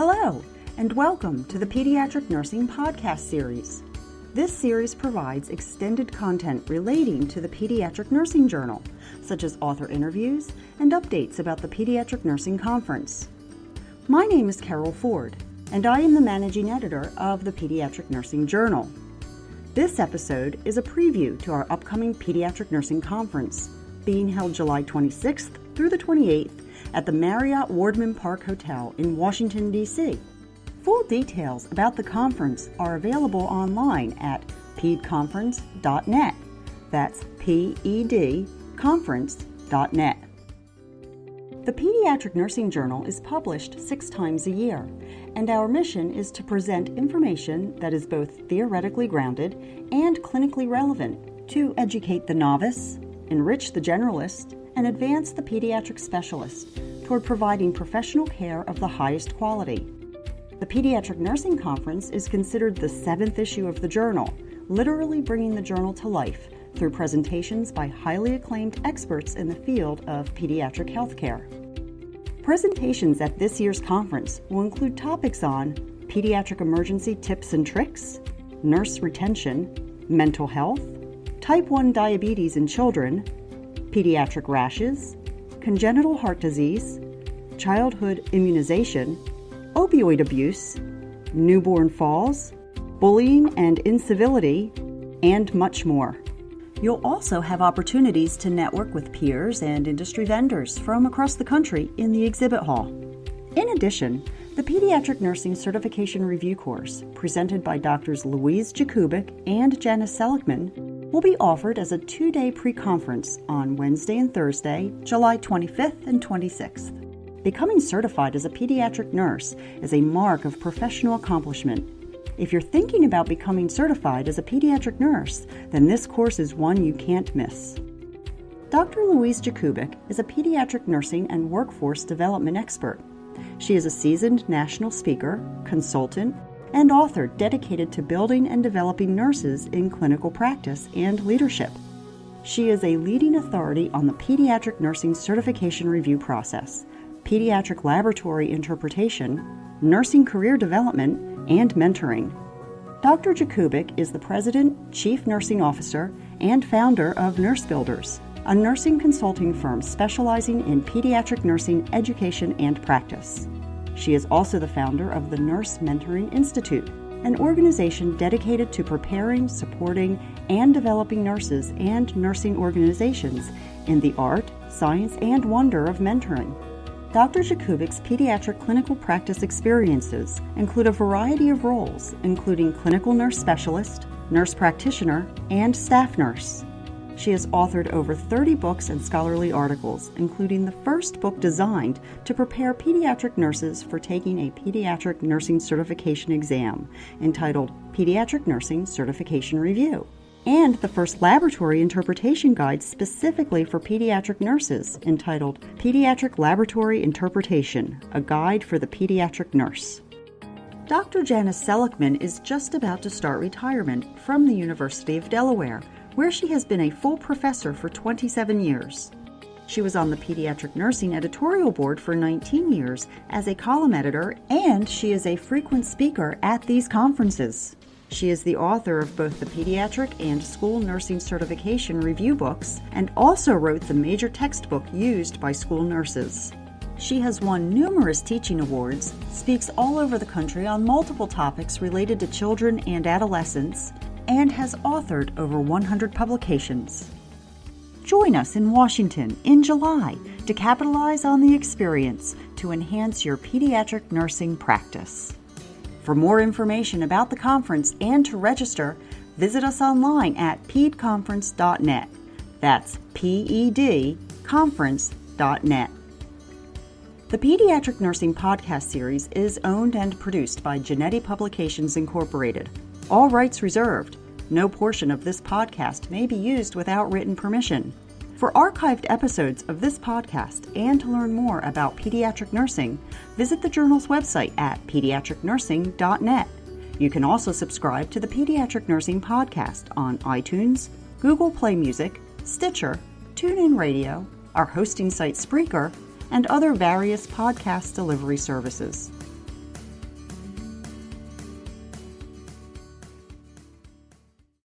Hello, and welcome to the Pediatric Nursing Podcast Series. This series provides extended content relating to the Pediatric Nursing Journal, such as author interviews and updates about the Pediatric Nursing Conference. My name is Carol Ford, and I am the managing editor of the Pediatric Nursing Journal. This episode is a preview to our upcoming Pediatric Nursing Conference, being held July 26th through the 28th at the Marriott Wardman Park Hotel in Washington, D.C. Full details about the conference are available online at pedconference.net. That's pedconference.net. The Pediatric Nursing Journal is published 6 times a year, and our mission is to present information that is both theoretically grounded and clinically relevant to educate the novice, enrich the generalist, and advance the pediatric specialist toward providing professional care of the highest quality. The Pediatric Nursing Conference is considered the 7th issue of the journal, literally bringing the journal to life through presentations by highly acclaimed experts in the field of pediatric healthcare. Presentations at this year's conference will include topics on pediatric emergency tips and tricks, nurse retention, mental health, type 1 diabetes in children, pediatric rashes, congenital heart disease, childhood immunization, opioid abuse, newborn falls, bullying and incivility, and much more. You'll also have opportunities to network with peers and industry vendors from across the country in the exhibit hall. In addition, the Pediatric Nursing Certification Review course, presented by Drs. Louise Jakubik and Janice Selekman, will be offered as a 2-day pre-conference on Wednesday and Thursday, July 25th and 26th. Becoming certified as a pediatric nurse is a mark of professional accomplishment. If you're thinking about becoming certified as a pediatric nurse, then this course is one you can't miss. Dr. Louise Jakubik is a pediatric nursing and workforce development expert. She is a seasoned national speaker, consultant, and author dedicated to building and developing nurses in clinical practice and leadership. She is a leading authority on the Pediatric Nursing Certification Review process, Pediatric Laboratory Interpretation, nursing career development, and mentoring. Dr. Jakubik is the President, Chief Nursing Officer, and founder of Nurse Builders, a nursing consulting firm specializing in pediatric nursing education and practice. She is also the founder of the Nurse Mentoring Institute, an organization dedicated to preparing, supporting, and developing nurses and nursing organizations in the art, science, and wonder of mentoring. Dr. Jakubik's pediatric clinical practice experiences include a variety of roles, including clinical nurse specialist, nurse practitioner, and staff nurse. She has authored over 30 books and scholarly articles, including the first book designed to prepare pediatric nurses for taking a Pediatric Nursing Certification exam, entitled Pediatric Nursing Certification Review, and the first laboratory interpretation guide specifically for pediatric nurses, entitled Pediatric Laboratory Interpretation, a guide for the pediatric nurse. Dr. Janice Selekman is just about to start retirement from the University of Delaware, where she has been a full professor for 27 years. She was on the Pediatric Nursing editorial board for 19 years as a column editor, and she is a frequent speaker at these conferences. She is the author of both the Pediatric and School Nursing Certification Review books, and also wrote the major textbook used by school nurses. She has won numerous teaching awards, speaks all over the country on multiple topics related to children and adolescents, and has authored over 100 publications. Join us in Washington in July to capitalize on the experience to enhance your pediatric nursing practice. For more information about the conference and to register, visit us online at pedconference.net. That's pedconference.net. The Pediatric Nursing Podcast Series is owned and produced by Genetti Publications Incorporated. All rights reserved. No portion of this podcast may be used without written permission. For archived episodes of this podcast and to learn more about pediatric nursing, visit the journal's website at pediatricnursing.net. You can also subscribe to the Pediatric Nursing Podcast on iTunes, Google Play Music, Stitcher, TuneIn Radio, our hosting site Spreaker, and other various podcast delivery services.